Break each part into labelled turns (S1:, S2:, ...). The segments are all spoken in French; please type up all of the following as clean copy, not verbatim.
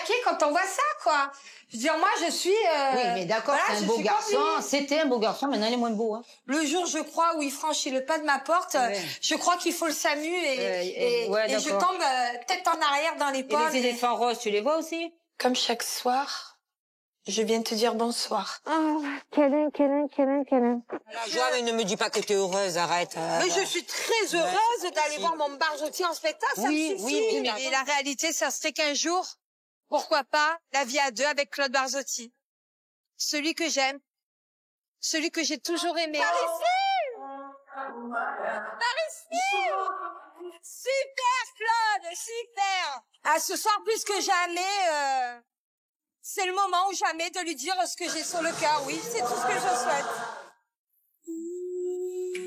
S1: craquer quand on voit ça, quoi. Je veux dire, moi, je suis...
S2: oui, mais d'accord,
S1: voilà,
S2: c'est un beau garçon. C'était un beau garçon, maintenant il est moins beau. Hein.
S1: Le jour, je crois, où il franchit le pas de ma porte, je crois qu'il faut le SAMU et je tombe tête en arrière dans les pommes.
S2: Et les éléphants roses, tu les vois aussi?
S1: Comme chaque soir, je viens te dire bonsoir.
S3: Oh, câlin.
S4: Joie, mais ne me dis pas que t'es heureuse, arrête.
S1: Mais je suis très heureuse d'aller voir mon Barzotti en spectacle, ça me suffit.
S4: Oui,
S1: mais la réalité, ça serait qu'un jour, pourquoi pas, la vie à deux avec Claude Barzotti. Celui que j'aime, celui que j'ai toujours aimé. Par ici, super, Claude, super. Ah, ce soir, plus que jamais, c'est le moment ou jamais de lui dire ce que j'ai sur le cœur. Oui, c'est tout ce que je souhaite.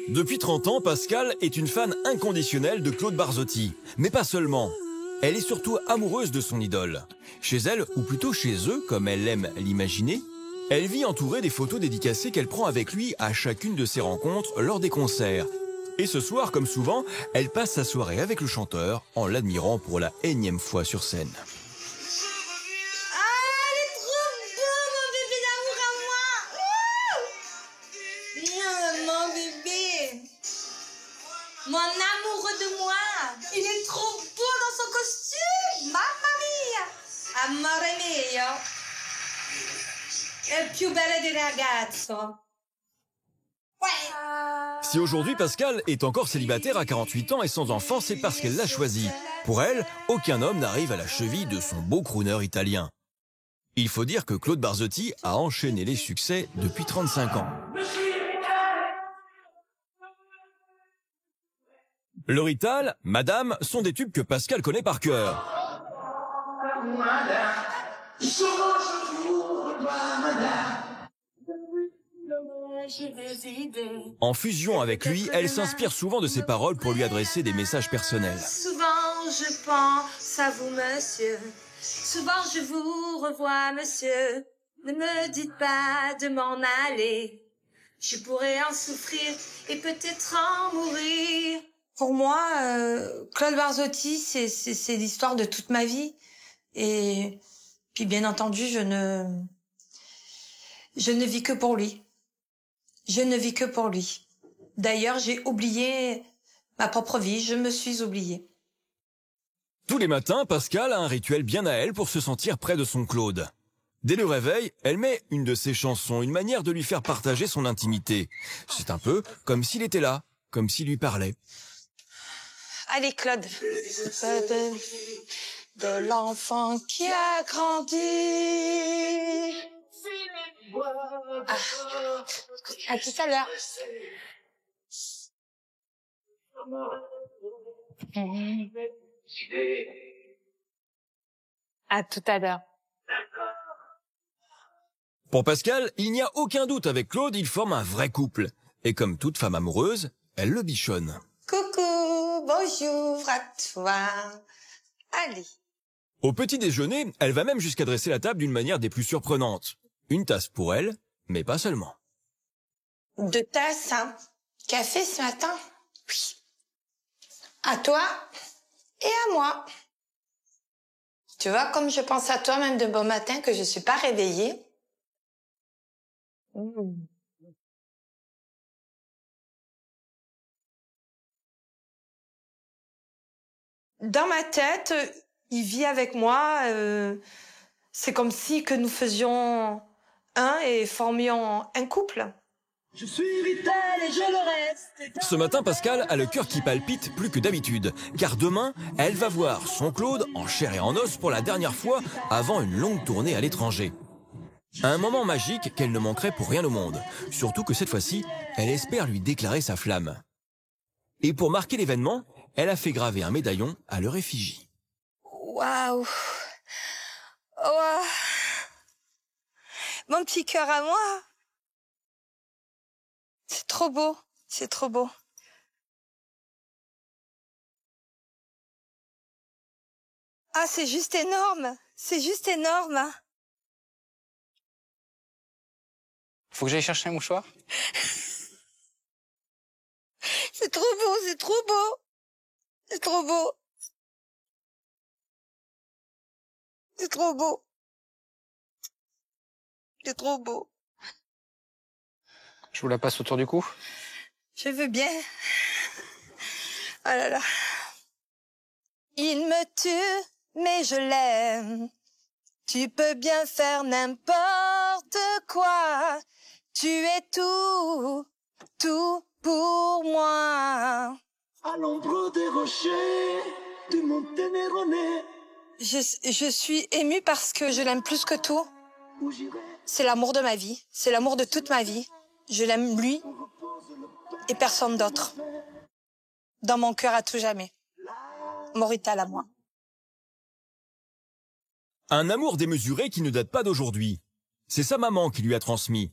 S5: Depuis 30 ans, Pascal est une fan inconditionnelle de Claude Barzotti. Mais pas seulement. Elle est surtout amoureuse de son idole. Chez elle, ou plutôt chez eux, comme elle aime l'imaginer, elle vit entourée des photos dédicacées qu'elle prend avec lui à chacune de ses rencontres lors des concerts. Et ce soir, comme souvent, elle passe sa soirée avec le chanteur en l'admirant pour la énième fois sur scène.
S1: Mon amoureux de moi, il est trop beau dans son costume, mamma mia, amore mio, è il più bello di ragazzo.
S5: Si aujourd'hui Pascal est encore célibataire à 48 ans et sans enfant, c'est parce qu'elle l'a choisi. Pour elle, aucun homme n'arrive à la cheville de son beau crooner italien. Il faut dire que Claude Barzotti a enchaîné les succès depuis 35 ans. Le Rital, Madame, sont des tubes que Pascal connaît par cœur. En fusion avec lui, elle s'inspire souvent de ses paroles pour lui adresser des messages personnels.
S1: Souvent je pense à vous, monsieur. Souvent je vous revois, monsieur. Ne me dites pas de m'en aller. Je pourrais en souffrir et peut-être en mourir. Pour moi, Claude Barzotti, c'est l'histoire de toute ma vie. Et puis, bien entendu, je ne vis que pour lui. Je ne vis que pour lui. D'ailleurs, j'ai oublié ma propre vie. Je me suis oubliée.
S5: Tous les matins, Pascal a un rituel bien à elle pour se sentir près de son Claude. Dès le réveil, elle met une de ses chansons, une manière de lui faire partager son intimité. C'est un peu comme s'il était là, comme s'il lui parlait.
S1: Allez, Claude. De l'enfant qui a grandi. À tout à l'heure. À tout à l'heure.
S5: Pour Pascal, il n'y a aucun doute avec Claude, ils forment un vrai couple. Et comme toute femme amoureuse, elle le bichonne.
S1: Coucou, bonjour à toi. Allez.
S5: Au petit déjeuner, elle va même jusqu'à dresser la table d'une manière des plus surprenantes. Une tasse pour elle, mais pas seulement.
S1: 2 tasses, hein. Café ce matin? Oui. À toi et à moi. Tu vois, comme je pense à toi même de bon matin que je suis pas réveillée. Dans ma tête, il vit avec moi. C'est comme si que nous faisions un et formions un couple.
S6: Je suis vital et je le reste.
S5: Ce matin, Pascal a le cœur qui palpite plus que d'habitude, car demain, elle va voir son Claude en chair et en os pour la dernière fois avant une longue tournée à l'étranger. Un moment magique qu'elle ne manquerait pour rien au monde, surtout que cette fois-ci, elle espère lui déclarer sa flamme. Et pour marquer l'événement, elle a fait graver un médaillon à leur effigie.
S1: Waouh! Waouh! Mon petit cœur à moi! C'est trop beau, c'est trop beau. Ah, c'est juste énorme, c'est juste énorme.
S7: Faut que j'aille chercher un mouchoir?
S1: C'est trop beau, c'est trop beau. C'est trop beau.
S3: C'est trop beau. C'est trop beau.
S7: Je vous la passe autour du cou.
S3: Je veux bien. Oh là là. Il me tue, mais je l'aime. Tu peux bien faire n'importe quoi. Tu es tout, tout pour moi.
S6: À l'ombre des rochers du Monténéronais,
S3: Je suis émue parce que je l'aime plus que tout.
S6: où j'irai
S3: C'est l'amour de ma vie. C'est l'amour de toute ma vie. Je l'aime lui et personne d'autre. Dans mon cœur à tout jamais. Maurital à moi.
S5: Un amour démesuré qui ne date pas d'aujourd'hui. C'est sa maman qui lui a transmis.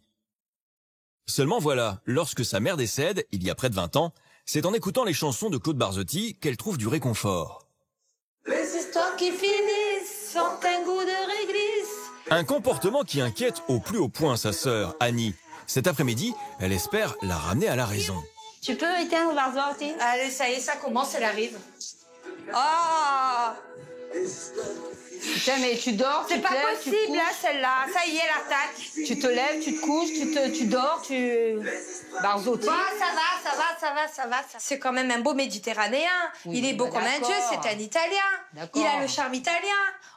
S5: Seulement voilà, lorsque sa mère décède, il y a près de 20 ans, c'est en écoutant les chansons de Claude Barzotti qu'elle trouve du réconfort.
S1: Les histoires qui finissent ont un goût de réglisse.
S5: Un comportement qui inquiète au plus haut point sa sœur, Annie. Cet après-midi, elle espère la ramener à la raison.
S2: Tu peux éteindre Barzotti?
S1: Allez, ça y est, ça commence, elle arrive.
S3: Oh!
S2: Putain, mais tu dors, tu
S1: C'est
S2: te
S1: pas
S2: lèves, tu te
S1: possible, là,
S2: couches.
S1: celle-là. Ça y est, elle attaque.
S2: Tu te lèves, tu te couches, tu dors, Barzotti.
S1: Ça va. C'est quand même un beau Méditerranéen.
S2: Oui,
S1: il est beau
S2: bah
S1: comme un
S2: d'accord.
S1: dieu, c'est un Italien.
S2: D'accord.
S1: Il a le charme italien.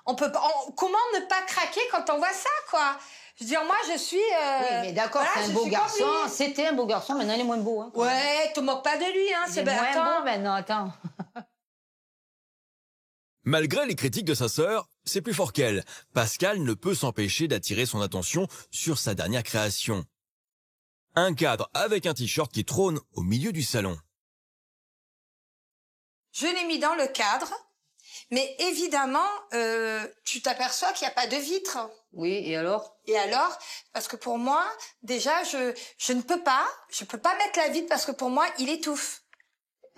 S1: Comment ne pas craquer quand on voit ça, quoi? Je veux dire, moi, je suis...
S2: Oui, mais d'accord,
S1: voilà,
S2: c'est
S1: je
S2: un beau
S1: suis
S2: garçon.
S1: comme lui.
S2: C'était un beau garçon, maintenant il est moins beau. Hein.
S1: Ouais, te moque pas de lui, hein.
S2: Il est moins beau maintenant, attends.
S5: Malgré les critiques de sa sœur, c'est plus fort qu'elle. Pascal ne peut s'empêcher d'attirer son attention sur sa dernière création. Un cadre avec un t-shirt qui trône au milieu du salon.
S3: Je l'ai mis dans le cadre, mais évidemment, tu t'aperçois qu'il n'y a pas de vitre.
S2: Oui, et alors?
S3: Et alors? Parce que pour moi, déjà, je ne peux pas, mettre la vitre parce que pour moi, il étouffe.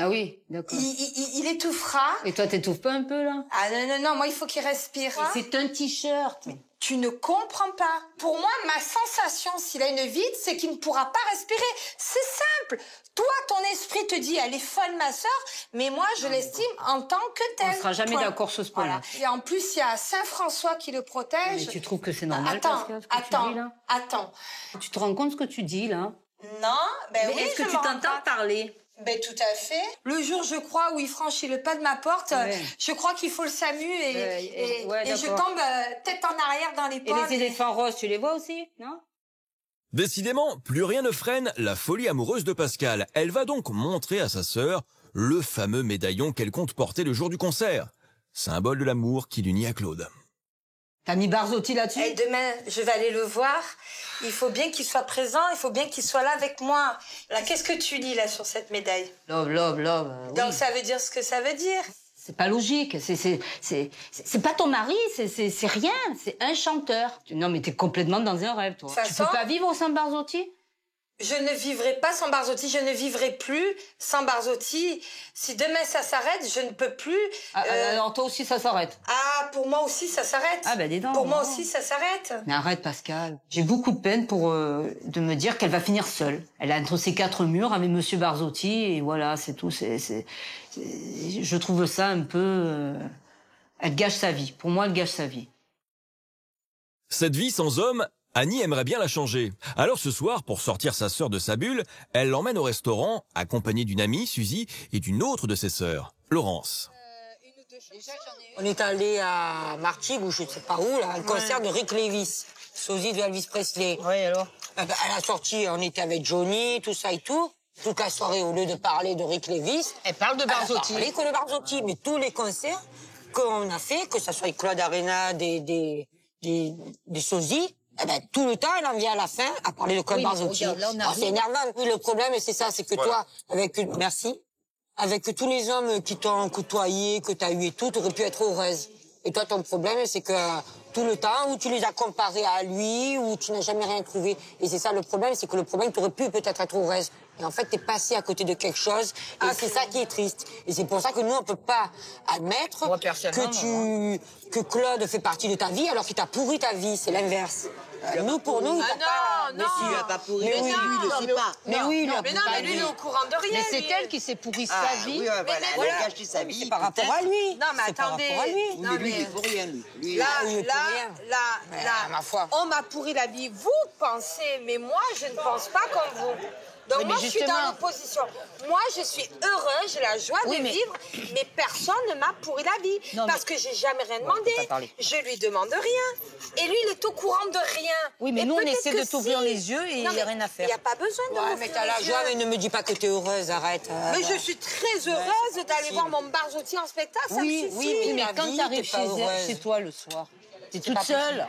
S2: Ah oui, d'accord.
S3: Il étouffera.
S2: Et toi, t'étouffes pas un peu, là?
S3: Ah non, moi, il faut qu'il respire.
S2: C'est un t-shirt.
S3: Tu ne comprends pas. Pour moi, ma sensation, s'il a une vitre, c'est qu'il ne pourra pas respirer. C'est simple. Toi, ton esprit te dit, elle est folle, ma sœur, mais moi, je l'estime en tant que telle.
S2: On sera jamais
S3: Point.
S2: d'accord sur ce point-là.
S3: Voilà. Et en plus, il y a Saint François qui le protège.
S2: Mais tu trouves que c'est normal,
S3: Attends,
S2: Pascal, ce que tu dis, là?
S3: attends.
S2: Tu te rends compte ce que tu dis, là?
S3: Non, ben
S2: Mais
S3: oui,
S2: est-ce que
S3: je
S2: tu
S3: m'en rends
S2: t'entends
S3: compte.
S2: parler?
S3: Ben tout à fait. Le jour, je crois, où il franchit le pas de ma porte,
S2: Ouais.
S3: je crois qu'il faut le SAMU et je
S2: d'accord.
S3: tombe tête en arrière dans les
S2: Et
S3: pommes.
S2: les éléphants roses, tu les vois aussi, non?
S5: Décidément, plus rien ne freine la folie amoureuse de Pascal. Elle va donc montrer à sa sœur le fameux médaillon qu'elle compte porter le jour du concert. Symbole de l'amour qui l'unit à Claude.
S2: T'as mis Barzotti là-dessus?
S3: Et demain, je vais aller le voir. Il faut bien qu'il soit présent, il faut bien qu'il soit là avec moi. Là, qu'est-ce que tu lis là sur cette médaille?
S2: Love, love, love.
S3: Donc
S2: Oui.
S3: ça veut dire ce que ça veut dire.
S2: C'est pas logique. C'est pas ton mari, c'est rien. C'est un chanteur. Non, mais t'es complètement dans un rêve, toi.
S3: Ça
S2: Tu
S3: sent-
S2: peux pas vivre sans Barzotti?
S3: Je ne vivrai pas sans Barzotti, je ne vivrai plus sans Barzotti. Si demain ça s'arrête, je ne peux plus.
S2: Alors toi aussi, ça s'arrête.
S3: Pour moi aussi ça s'arrête.
S2: Ah ben dis donc.
S3: Pour moi
S2: non.
S3: aussi ça s'arrête.
S2: Mais arrête, Pascal. J'ai beaucoup de peine de me dire qu'elle va finir seule. Elle a entre ses quatre murs avec Monsieur Barzotti et voilà, c'est tout. Je trouve ça un peu. Elle gâche sa vie. Pour moi, elle gâche sa vie.
S5: Cette vie sans homme, Annie aimerait bien la changer. Alors ce soir, pour sortir sa sœur de sa bulle, elle l'emmène au restaurant, accompagnée d'une amie, Suzy, et d'une autre de ses sœurs, Laurence.
S4: On est allé à Martigues ou je sais pas où, là, un concert de Rick Lewis, sosie de Elvis Presley.
S2: Oui, alors?
S4: À la sortie, on était avec Johnny, tout ça et tout. Toute la soirée, au lieu de parler de Rick Lewis,
S2: Elle parle de Barzotti.
S4: elle a parlé que de Barzotti. Mais tous les concerts qu'on a fait, que ce soit avec Claude Arena, des sosies, eh ben, tout le temps, elle en vient à la fin à parler de Claude
S2: Oui, mais
S4: Barzotti.
S2: regarde, là, on
S4: Alors,
S2: arrive.
S4: c'est énervant. Oui, le problème, c'est ça, c'est que toi, merci, avec tous les hommes qui t'ont côtoyé, que t'as eu et tout, t'aurais pu être heureuse. Et toi, ton problème, c'est que tout le temps, où tu les as comparés à lui, où tu n'as jamais rien trouvé. Et c'est ça le problème, c'est que le problème, t'aurais pu peut-être être heureuse. Et en fait, t'es passé à côté de quelque chose. Et c'est ça qui est triste. Et c'est pour ça que nous, on peut pas admettre
S2: Moi, personnellement,
S4: que Claude fait partie de ta vie alors qu'il t'a pourri ta vie. C'est l'inverse. Nous, pour nous, il t'a pas...
S3: non.
S8: Il a pas pourri.
S3: Mais
S8: Mais
S3: non,
S8: lui, il le sait pas.
S4: Mais oui, il a
S3: Mais non, mais lui, il est au courant de rien.
S2: Mais c'est
S3: lui.
S2: elle qui s'est pourri sa vie.
S8: Oui, ouais, voilà, elle
S3: voilà.
S8: a gâché sa
S4: Mais
S8: vie.
S4: c'est par rapport à lui.
S3: Non, mais
S4: C'est par
S3: attendez.
S4: rapport à lui.
S8: Oui, mais lui, il est pour rien, lui. Lui,
S3: Là,
S4: il est pour rien. Ma foi.
S3: on m'a pourri la vie. Vous pensez, mais moi, je ne pense pas comme vous. Donc
S2: Oui, mais
S3: moi, je suis
S2: justement-
S3: dans l'opposition. Moi, je suis heureuse, j'ai la joie de vivre, mais personne ne m'a pourri la vie.
S2: Non,
S3: parce que j'ai jamais rien demandé.
S2: pas parler.
S3: Je lui demande rien. Et lui, il est au courant de rien.
S2: Oui, mais
S3: Et
S2: nous, on
S3: peut-être
S2: essaie
S3: que
S2: de t'ouvrir
S3: si.
S2: les yeux et il
S3: Non,
S2: n'y a
S3: mais
S2: rien à faire.
S3: Il n'y a pas besoin de
S4: Ouais, mais
S3: m'ouvrir
S4: t'as la
S3: les
S4: joie,
S3: yeux.
S4: mais ne me dis pas que t'es heureuse, arrête.
S3: Mais je suis très heureuse d'aller voir mon Barzotti en spectacle, ça me
S4: Oui,
S3: suffit.
S4: oui,
S2: Mais
S4: la
S2: quand
S4: vie,
S2: tu arrives
S4: t'es pas heureuse.
S2: chez toi le soir, t'es toute
S4: pas
S2: seule.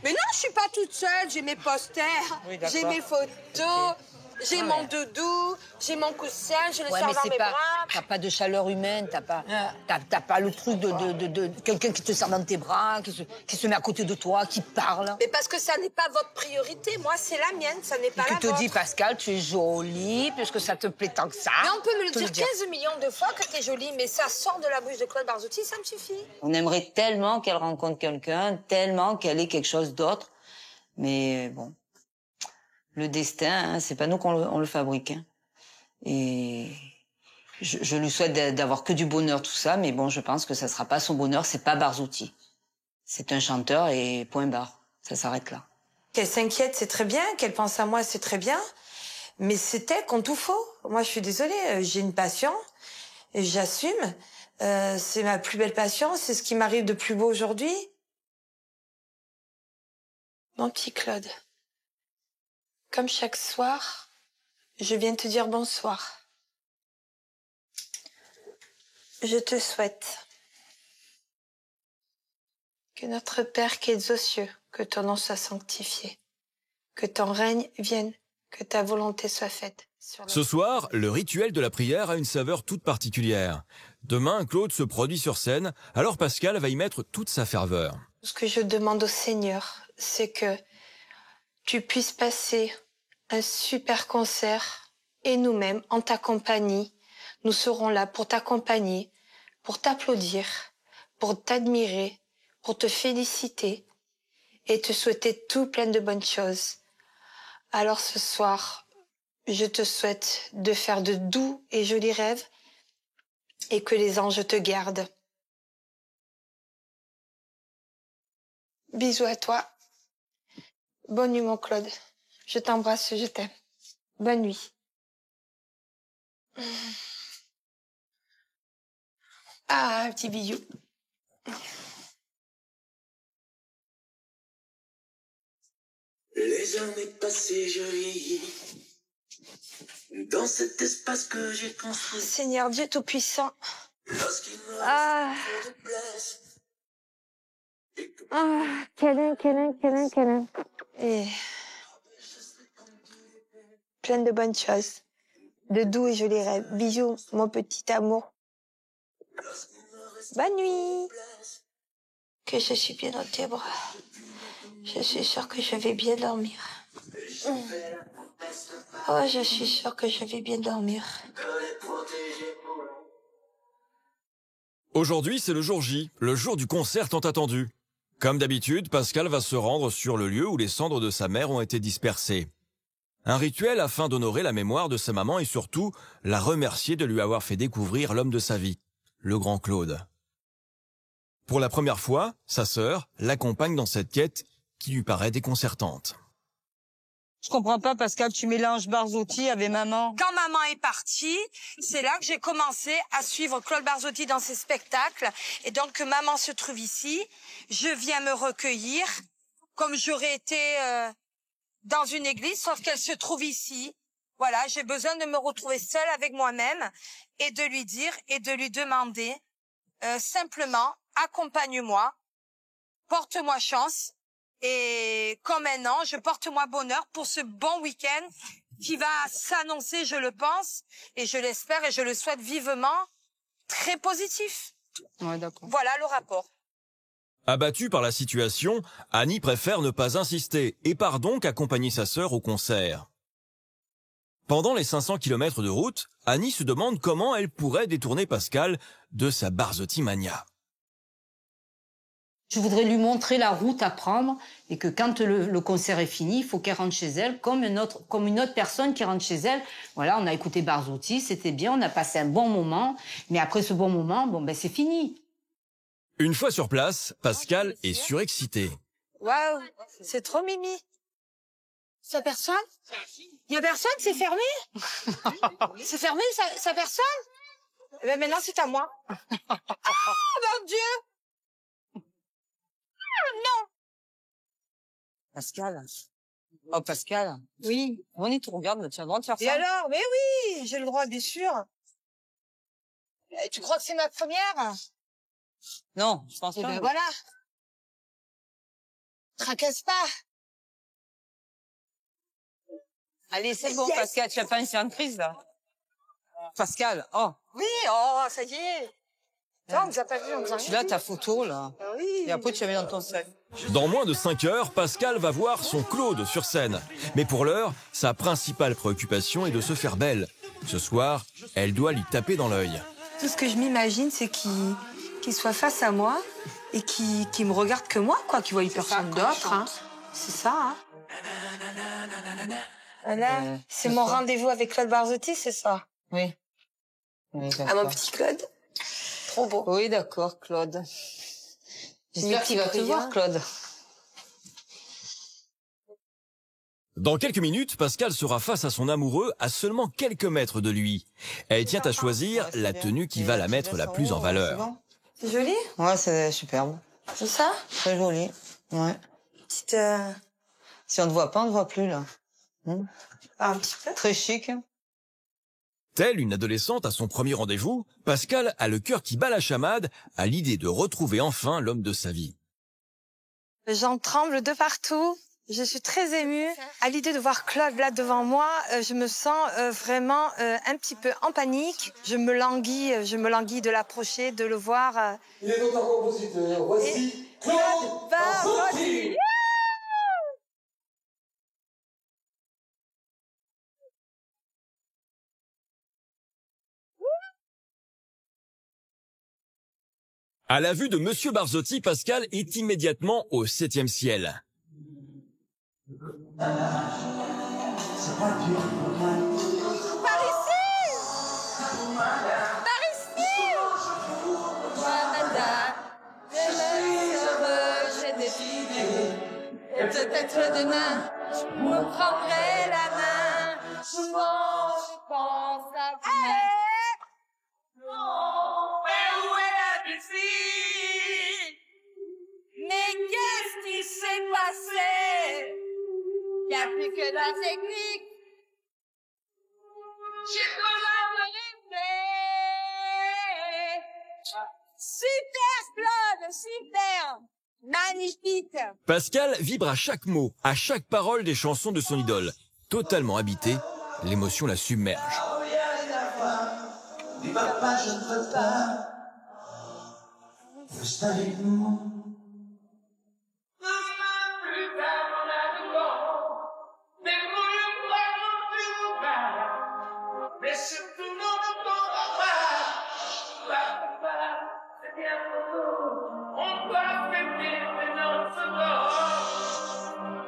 S3: Mais non, je suis pas toute seule. J'ai mes posters,
S2: Oui, d'accord.
S3: j'ai mes photos, j'ai mon doudou, j'ai mon coussin, je le
S2: Ouais,
S3: sors
S2: mais
S3: dans
S2: c'est
S3: mes
S2: pas,
S3: bras.
S2: t'as pas de chaleur humaine, t'as pas le truc de quelqu'un qui te serre dans tes bras, qui se met à côté de toi, qui parle.
S3: Mais parce que ça n'est pas votre priorité. Moi, c'est la mienne, ça n'est pas
S2: Et
S3: la
S2: qui te
S3: vôtre.
S2: dit, Pascal, tu es jolie, puisque ça te plaît tant que ça.
S3: Mais on peut me le
S2: Te
S3: dire 15 millions de fois que t'es jolie, mais ça sort de la bouche de Claude Barzotti, ça me suffit.
S2: On aimerait tellement qu'elle rencontre quelqu'un, tellement qu'elle ait quelque chose d'autre. Mais bon, le destin, hein, c'est pas nous qu'on le fabrique. Hein. Et je lui souhaite d'avoir que du bonheur, tout ça, mais bon, je pense que ça sera pas son bonheur, c'est pas Barzotti. C'est un chanteur et point barre. Ça s'arrête là.
S3: Qu'elle s'inquiète, c'est très bien. Qu'elle pense à moi, c'est très bien. Mais c'est elle qu'on tout faux. Moi, je suis désolée. J'ai une passion. Et j'assume. C'est ma plus belle passion. C'est ce qui m'arrive de plus beau aujourd'hui. Mon petit Claude. Comme chaque soir, je viens te dire bonsoir. Je te souhaite que notre Père qui es aux cieux, que ton nom soit sanctifié, que ton règne vienne, que ta volonté soit faite. Sur la...
S5: Ce soir, le rituel de la prière a une saveur toute particulière. Demain, Claude se produit sur scène, alors Pascal va y mettre toute sa ferveur.
S3: Ce que je demande au Seigneur, c'est que tu puisses passer un super concert et nous-mêmes, en ta compagnie, nous serons là pour t'accompagner, pour t'applaudir, pour t'admirer, pour te féliciter et te souhaiter tout plein de bonnes choses. Alors ce soir, je te souhaite de faire de doux et jolis rêves et que les anges te gardent. Bisous à toi. Bonne nuit, mon Claude. Je t'embrasse, je t'aime. Bonne nuit. Ah, un petit bisou.
S6: Les journées passées jolies dans cet espace que j'ai construit.
S3: Seigneur Dieu Tout-Puissant.
S6: Lorsqu'il me
S3: Ah,
S6: reste de place.
S3: câlin. Et plein de bonnes choses. De doux et jolis rêves. Bisous, mon petit amour. Bonne nuit. Que je suis bien dans tes bras. Je suis sûre que je vais bien dormir. Oh, je suis sûre que je vais bien dormir.
S5: Aujourd'hui, c'est le jour J, le jour du concert tant attendu. Comme d'habitude, Pascal va se rendre sur le lieu où les cendres de sa mère ont été dispersées. Un rituel afin d'honorer la mémoire de sa maman et surtout la remercier de lui avoir fait découvrir l'homme de sa vie, le grand Claude. Pour la première fois, sa sœur l'accompagne dans cette quête qui lui paraît déconcertante.
S2: Je comprends pas, Pascal, tu mélanges Barzotti avec maman.
S3: Quand maman est partie, c'est là que j'ai commencé à suivre Claude Barzotti dans ses spectacles. Et donc que maman se trouve ici, je viens me recueillir comme j'aurais été dans une église, sauf qu'elle se trouve ici. Voilà, j'ai besoin de me retrouver seule avec moi-même et de lui dire et de lui demander simplement, accompagne-moi, porte-moi chance. Et comme un ange, porte-moi bonheur pour ce bon week-end qui va s'annoncer, je le pense, et je l'espère et je le souhaite vivement, très positif.
S2: Ouais, d'accord.
S3: Voilà le rapport.
S5: Abattue par la situation, Annie préfère ne pas insister et part donc accompagner sa sœur au concert. Pendant les 500 km de route, Annie se demande comment elle pourrait détourner Pascal de sa Barzotti mania.
S2: Je voudrais lui montrer la route à prendre et que quand le concert est fini, il faut qu'elle rentre chez elle comme une autre personne qui rentre chez elle. Voilà, on a écouté Barzotti, c'était bien, on a passé un bon moment, mais après ce bon moment, bon ben c'est fini.
S5: Une fois sur place, Pascal est surexcité.
S3: Waouh, c'est trop mimi. Ça personne? Il y a personne, c'est fermé? C'est fermé, ça personne? Eh ben maintenant c'est à moi. Ah mon Dieu! Non!
S4: Pascal. Oh, Pascal.
S3: Oui.
S4: On y te regarde, tu as le droit de faire ça.
S3: Et alors? Mais oui, j'ai le droit, bien sûr. Tu crois que c'est ma première?
S4: Non, je pense
S3: Eh
S4: pas.
S3: ben voilà. Tracasse pas.
S4: Allez, c'est bon,
S3: Yes.
S4: Pascal, tu vas pas une surprise, là. Pascal, oh,
S3: Oui, oh, ça y est. Non, on nous a pas vu, on nous a
S4: tu l'as ta photo, là.
S3: Ah oui.
S4: Et après, tu la mets dans ton sac.
S5: Dans moins de 5 heures, Pascal va voir son Claude sur scène. Mais pour l'heure, sa principale préoccupation est de se faire belle. Ce soir, elle doit lui taper dans l'œil.
S3: Tout ce que je m'imagine, c'est qu'il soit face à moi et qu'il me regarde que moi, quoi, qu'il voie personne d'autre. Hein. C'est ça, hein. Voilà, c'est mon rendez-vous avec Claude Barzotti, c'est ça?
S4: Oui. Oui,
S3: Ah, mon petit Claude. Trop beau.
S4: Oui, d'accord, Claude. J'espère qu'il va te voir, Claude.
S5: Dans quelques minutes, Pascal sera face à son amoureux à seulement quelques mètres de lui. Elle tient à choisir la tenue qui va la mettre la plus en valeur.
S3: C'est joli?
S4: Ouais, c'est superbe.
S3: C'est ça?
S4: Très joli. Ouais.
S3: Petite,
S4: Si on ne voit pas, on ne voit plus, là.
S3: un petit peu.
S4: Très chic.
S5: Telle une adolescente à son premier rendez-vous, Pascal a le cœur qui bat la chamade à l'idée de retrouver enfin l'homme de sa vie.
S3: J'en tremble de partout. Je suis très émue. À l'idée de voir Claude là devant moi, je me sens vraiment un petit peu en panique. Je me languis de l'approcher, de le voir.
S9: Il est notre compositeur. Voici Claude Barzotti.
S5: À la vue de Monsieur Barzotti, Pascal est immédiatement au 7e ciel.
S3: Par ici! Par ici! Moi, madame, j'ai décidé. Et peut-être demain, je me prendrai la main. Souvent, je pense à vous. Mais où est la petite fille? Mais qu'est-ce qui s'est passé? Y a plus que la technique. J'ai besoin de rêver. Super, Claude, super. Magnifique.
S5: Pascal vibre à chaque mot, à chaque parole des chansons de son idole. Totalement habité, l'émotion la submerge.
S9: Dis papa, je ne veux pas. Reste avec nous.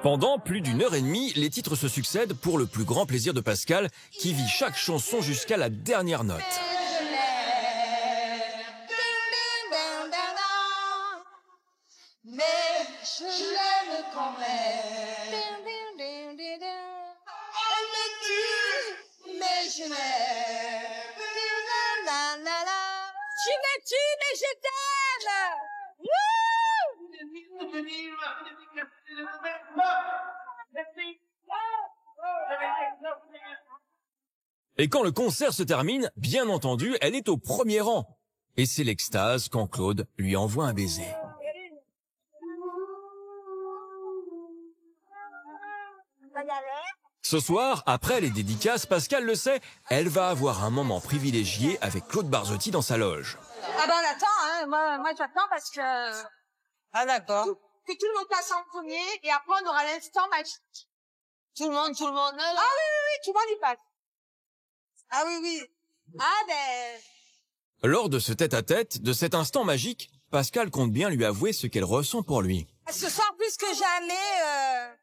S5: Pendant plus d'une heure et demie, les titres se succèdent pour le plus grand plaisir de Pascal, qui vit chaque chanson jusqu'à la dernière note.
S3: Mais je l'aime quand même. Elle me tue, mais je l'aime. Tu me tues, mais je t'aime.
S5: Et quand le concert se termine, bien entendu, elle est au premier rang. Et c'est l'extase quand Claude lui envoie un baiser. Ce soir, après les dédicaces, Pascal le sait, elle va avoir un moment privilégié avec Claude Barzotti dans sa loge.
S3: Ah ben on attend, hein. Moi j'attends parce que
S4: Ah, d'accord.
S3: que tout le monde passe en premier et après on aura l'instant magique.
S4: Tout le monde,
S3: Ah oui, tout le monde y passe. Ah oui, oui. Ah ben...
S5: Lors de ce tête-à-tête, de cet instant magique, Pascal compte bien lui avouer ce qu'elle ressent pour lui.
S3: Ce soir, plus que jamais,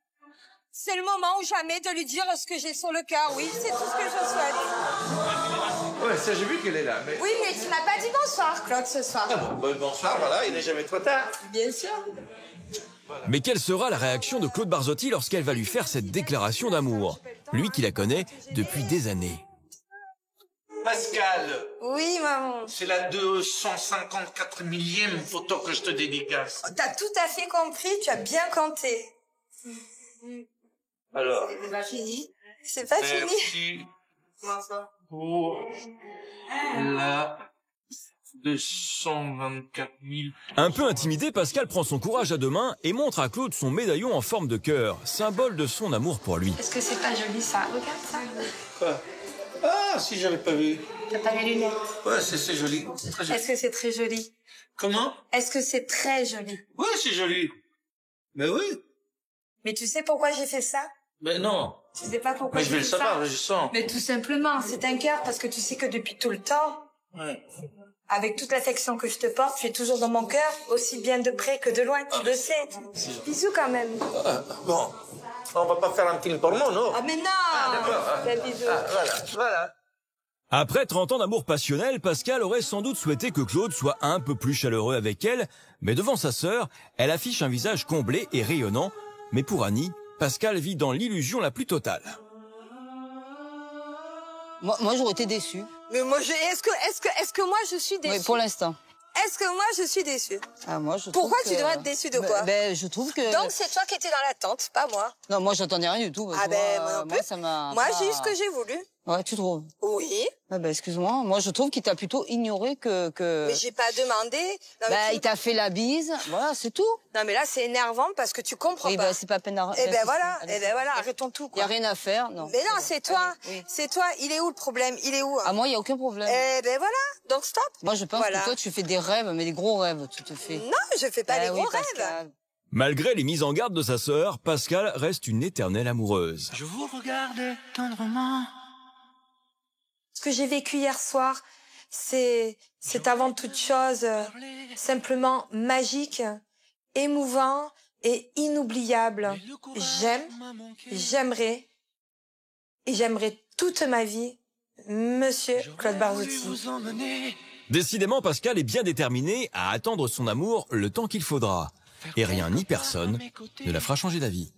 S3: c'est le moment ou jamais de lui dire ce que j'ai sur le cœur. Oui, c'est tout ce que je souhaite.
S9: Ouais, ça j'ai vu qu'elle est là. Mais...
S3: Oui, mais tu m'as pas dit bonsoir, Claude, ce soir.
S9: Ah bon, bonsoir, voilà, il n'est jamais trop tard.
S3: Bien sûr.
S5: Mais quelle sera la réaction de Claude Barzotti lorsqu'elle va lui faire cette déclaration d'amour? Lui qui la connaît depuis des années.
S9: Pascal,
S3: Oui, maman.
S9: c'est la 254 millième photo que je te dédicace.
S3: T'as tout à fait compris, tu as bien compté.
S9: Alors,
S3: C'est pas fini. C'est pas fini.
S9: merci pour la 224 000.
S5: Un peu intimidé, Pascal prend son courage à deux mains et montre à Claude son médaillon en forme de cœur, symbole de son amour pour lui.
S1: Est-ce que c'est pas joli ça? Regarde ça.
S9: Quoi? Ah, si j'avais pas vu.
S1: T'as pas les lunettes?
S9: Ouais, c'est joli. C'est très joli.
S1: Est-ce que c'est très joli?
S9: Comment?
S1: Est-ce que c'est très joli?
S9: Ouais, c'est joli. Mais oui.
S3: Mais tu sais pourquoi j'ai fait ça?
S9: Mais non.
S3: Tu sais pas pourquoi
S9: Mais je vais le
S3: j'ai fait
S9: savoir,
S3: ça?
S9: je sens.
S3: Mais tout simplement, c'est un cœur parce que tu sais que depuis tout le temps,
S9: Ouais.
S3: avec toute l'affection que je te porte, tu es toujours dans mon cœur, aussi bien de près que de loin, tu le sais. Bisous quand même.
S9: Ah, bon. On va pas faire un petit porno, non?
S3: Ah mais non!
S9: d'accord.
S3: Des bisous.
S9: Ah, voilà, voilà.
S5: Après 30 ans d'amour passionnel, Pascal aurait sans doute souhaité que Claude soit un peu plus chaleureux avec elle, mais devant sa sœur, elle affiche un visage comblé et rayonnant. Mais pour Annie, Pascal vit dans l'illusion la plus totale.
S2: Moi j'aurais été déçue.
S3: Mais moi, est-ce que moi je suis déçue?
S2: Oui, pour l'instant.
S3: Est-ce que moi je suis déçue?
S2: Ah, moi, je
S3: Pourquoi
S2: trouve
S3: tu
S2: que-
S3: devrais être déçue de quoi?
S2: Je trouve que...
S3: Donc c'est toi qui étais dans l'attente, pas moi.
S2: Non, moi j'attendais rien du tout.
S3: Ah
S2: Tu
S3: ben
S2: vois,
S3: moi non plus.
S2: ça m'a...
S3: Moi
S2: pas-
S3: j'ai eu ce que j'ai voulu.
S2: Ouais, tu trouves?
S3: Oui,
S2: Ah excuse-moi, moi je trouve qu'il t'a plutôt ignoré que...
S3: mais j'ai pas demandé. Non, mais tu-
S2: Il t'a fait la bise, voilà, c'est tout.
S3: non mais là c'est énervant parce que tu comprends
S2: Oui,
S3: pas.
S2: c'est pas peine à...
S3: Eh ben voilà, arrêtons tout
S2: Il y a
S3: quoi.
S2: rien à faire, non.
S3: Mais non, c'est toi,
S2: Oui.
S3: c'est toi. Il est où le problème? Il est où?
S2: Ah, moi, il y a aucun problème.
S3: Eh ben voilà, donc stop.
S2: Moi, je pense
S3: Voilà.
S2: que toi, tu fais des rêves, mais des gros rêves, tu te fais.
S3: Non, je fais pas
S2: Ah
S3: des
S2: oui,
S3: gros rêves.
S2: Pascal.
S5: Malgré les mises en garde de sa sœur, Pascal reste une éternelle amoureuse.
S9: Je vous regarde tendrement.
S3: Ce que j'ai vécu hier soir, c'est avant toute chose simplement magique, émouvant et inoubliable. J'aimerais toute ma vie Monsieur Claude Barzotti.
S5: Décidément, Pascal est bien déterminé à attendre son amour le temps qu'il faudra. Et rien ni personne ne la fera changer d'avis.